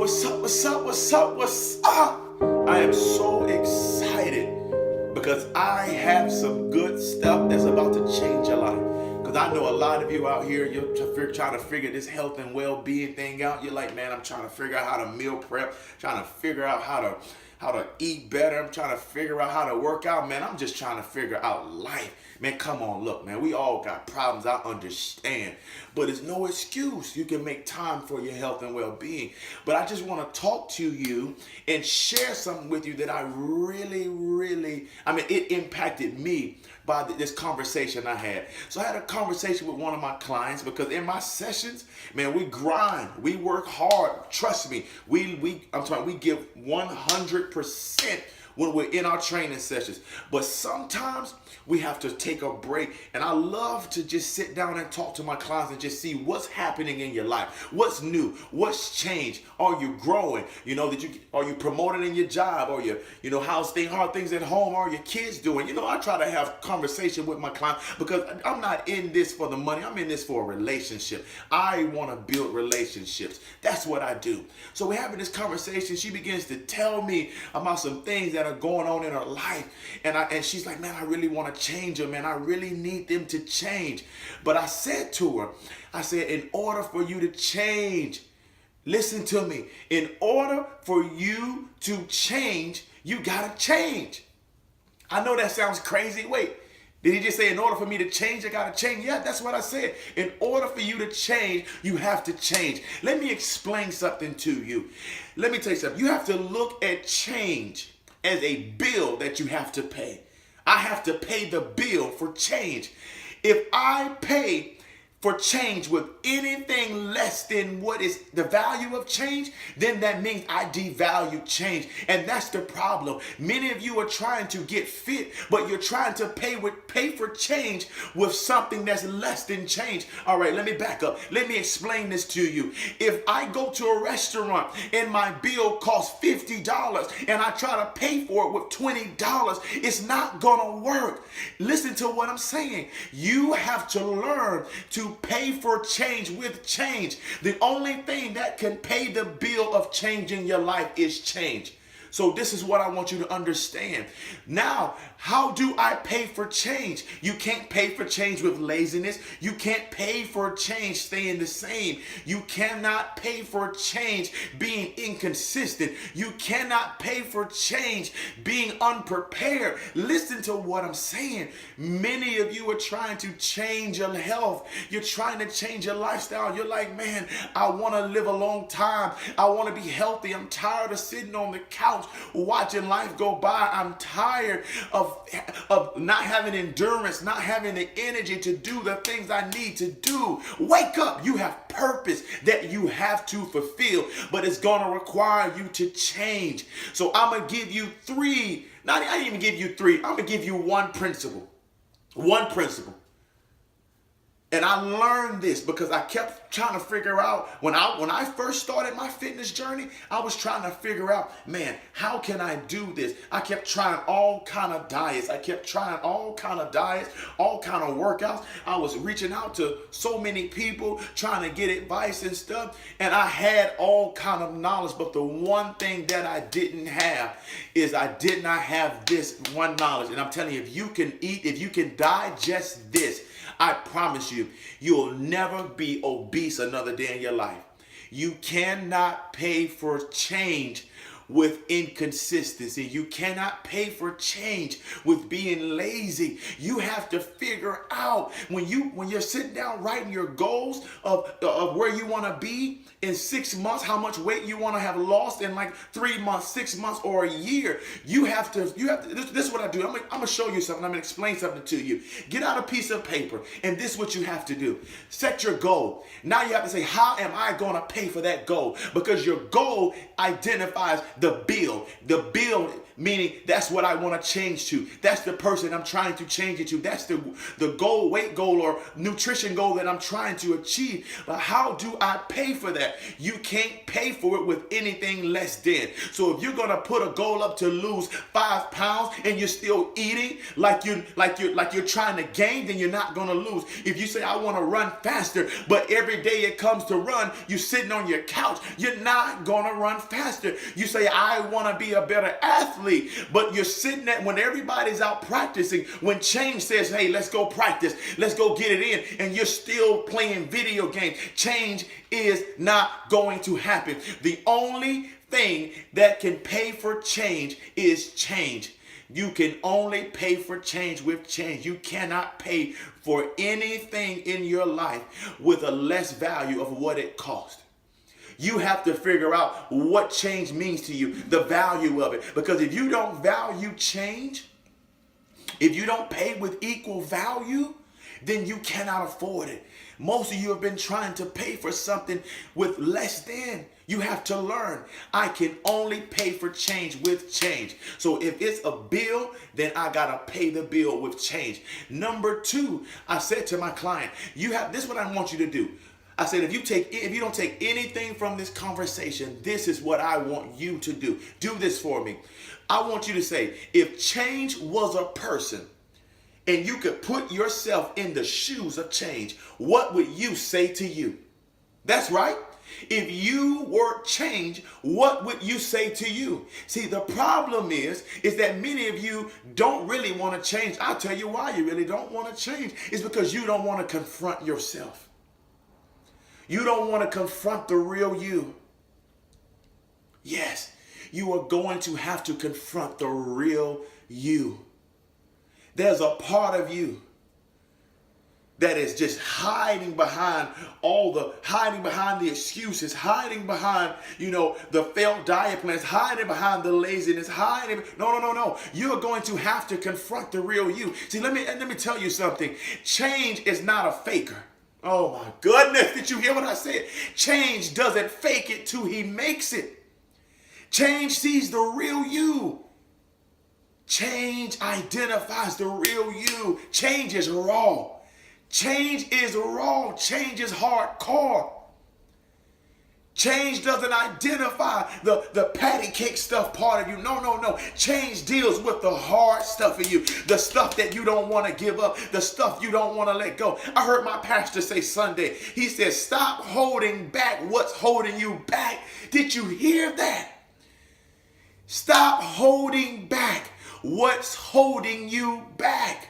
What's up? What's up? What's up? What's up? I am so excited because I have some good stuff that's about to change your life. Because I know a lot of you out here, you're trying to figure this health and well-being thing out. You're like, man, I'm trying to figure out how to meal prep, trying to figure out how to eat better. I'm trying to figure out how to work out. Man, I'm just trying to figure out life. Man, come on, look, man, we all got problems, I understand. But it's no excuse. You can make time for your health and well-being. But I just want to talk to you and share something with you that I really, it impacted me by this conversation I had. So I had a conversation with one of my clients because in my sessions, man, we grind, we work hard. Trust me, we give 100% when we're in our training sessions. But sometimes we have to take a break. And I love to just sit down and talk to my clients and just see what's happening in your life. What's new? What's changed? Are you growing? Are you promoting in your job? Or how's things at home? How are your kids doing? I try to have conversation with my clients because I'm not in this for the money. I'm in this for a relationship. I want to build relationships. That's what I do. So we're having this conversation. She begins to tell me about some things that are going on in her life. And she's like, man, I really want to change them, man. I really need them to change. But I said to her, in order for you to change, listen to me, in order for you to change, you got to change. I know that sounds crazy. Wait, did he just say in order for me to change, I got to change? Yeah, that's what I said. In order for you to change, you have to change. Let me explain something to you. Let me tell you something. You have to look at change as a bill that you have to pay. I have to pay the bill for change. If I pay for change with anything less than what is the value of change, then that means I devalue change. And that's the problem. Many of you are trying to get fit, but you're trying to pay for change with something that's less than change. All right, let me back up. Let me explain this to you. If I go to a restaurant and my bill costs $50 and I try to pay for it with $20, it's not gonna work. Listen to what I'm saying. You have to learn to pay for change with change. The only thing that can pay the bill of changing your life is change. So this is what I want you to understand. Now, how do I pay for change? You can't pay for change with laziness. You can't pay for change staying the same. You cannot pay for change being inconsistent. You cannot pay for change being unprepared. Listen to what I'm saying. Many of you are trying to change your health. You're trying to change your lifestyle. You're like, man, I want to live a long time. I want to be healthy. I'm tired of sitting on the couch watching life go by. I'm tired of not having endurance, not having the energy to do the things I need to do. Wake up. You have purpose that you have to fulfill, but it's going to require you to change. So I'm going to give you three. I didn't even give you three. I'm going to give you one principle. One principle. And I learned this because I kept trying to figure out, when I first started my fitness journey, I was trying to figure out, man, how can I do this? I kept trying all kind of diets. All kind of workouts. I was reaching out to so many people trying to get advice and stuff. And I had all kind of knowledge. But the one thing that I didn't have is I did not have this one knowledge. And I'm telling you, if you can digest this, I promise you, you'll never be obese another day in your life. You cannot pay for change with inconsistency. You cannot pay for change with being lazy. You have to figure out when you're sitting down writing your goals of where you want to be in 6 months, how much weight you want to have lost in like 3 months, 6 months, or a year. You have to, this is what I do. I'm going to show you something. I'm going to explain something to you. Get out a piece of paper, and this is what you have to do. Set your goal. Now you have to say, how am I going to pay for that goal? Because your goal identifies the bill. The bill meaning that's what I want to change to. That's the person I'm trying to change it to. That's the goal, weight goal, or nutrition goal that I'm trying to achieve. But how do I pay for that? You can't pay for it with anything less than. So if you're gonna put a goal up to lose 5 pounds and you're still eating like you're trying to gain, then you're not gonna lose. If you say I want to run faster, but every day it comes to run, you're sitting on your couch, you're not gonna run faster. You say I want to be a better athlete, but you're sitting there when everybody's out practicing, when change says, hey, let's go practice, let's go get it in, and you're still playing video games. Change is not going to happen. The only thing that can pay for change is change. You can only pay for change with change. You cannot pay for anything in your life with a less value of what it costs. You have to figure out what change means to you, the value of it. Because if you don't value change, if you don't pay with equal value, then you cannot afford it. Most of you have been trying to pay for something with less than. You have to learn. I can only pay for change with change. So if it's a bill, then I gotta pay the bill with change. Number 2, I said to my client, this is what I want you to do. I said, if you don't take anything from this conversation, this is what I want you to do. Do this for me. I want you to say, if change was a person and you could put yourself in the shoes of change, what would you say to you? That's right. If you were change, what would you say to you? See, the problem is that many of you don't really want to change. I'll tell you why you really don't want to change. It's because you don't want to confront yourself. You don't want to confront the real you. Yes, you are going to have to confront the real you. There's a part of you that is just hiding behind the excuses, hiding behind, the failed diet plans, hiding behind the laziness, No. You're going to have to confront the real you. See, let me tell you something. Change is not a faker. Oh my goodness, did you hear what I said? Change doesn't fake it till he makes it. Change sees the real you. Change identifies the real you. Change is raw. Change is raw. Change is hardcore. Change doesn't identify the patty cake stuff part of you. No. Change deals with the hard stuff of you. The stuff that you don't want to give up. The stuff you don't want to let go. I heard my pastor say Sunday, he said, stop holding back what's holding you back. Did you hear that? Stop holding back what's holding you back.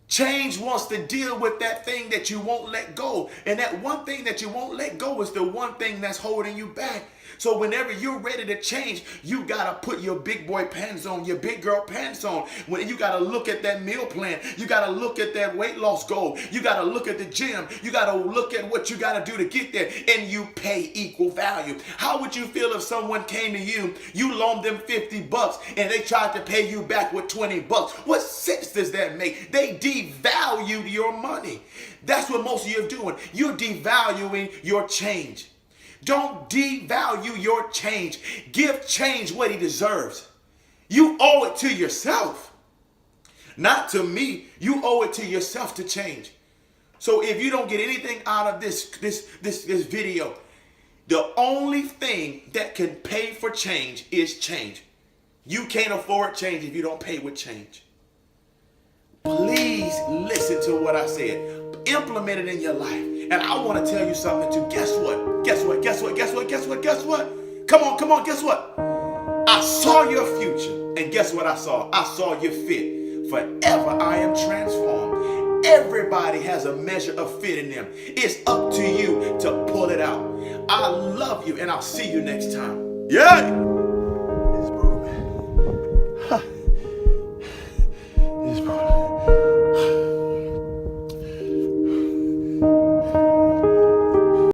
Change wants to deal with that thing that you won't let go. And that one thing that you won't let go is the one thing that's holding you back. So whenever you're ready to change, you got to put your big boy pants on, your big girl pants on. When you got to look at that meal plan. You got to look at that weight loss goal. You got to look at the gym. You got to look at what you got to do to get there. And you pay equal value. How would you feel if someone came to you, you loaned them $50 and they tried to pay you back with $20? What sense does that make? They devalued your money. That's what most of you are doing. You're devaluing your change. Don't devalue your change. Give change what he deserves. You owe it to yourself. Not to me. You owe it to yourself to change. So if you don't get anything out of this video, the only thing that can pay for change is change. You can't afford change if you don't pay with change. Please listen to what I said. Implement it in your life. And I want to tell you something too. Guess what? Come on, guess what? I saw your future. And guess what I saw? I saw your fit. Forever I am transformed. Everybody has a measure of fit in them. It's up to you to pull it out. I love you and I'll see you next time. Yeah.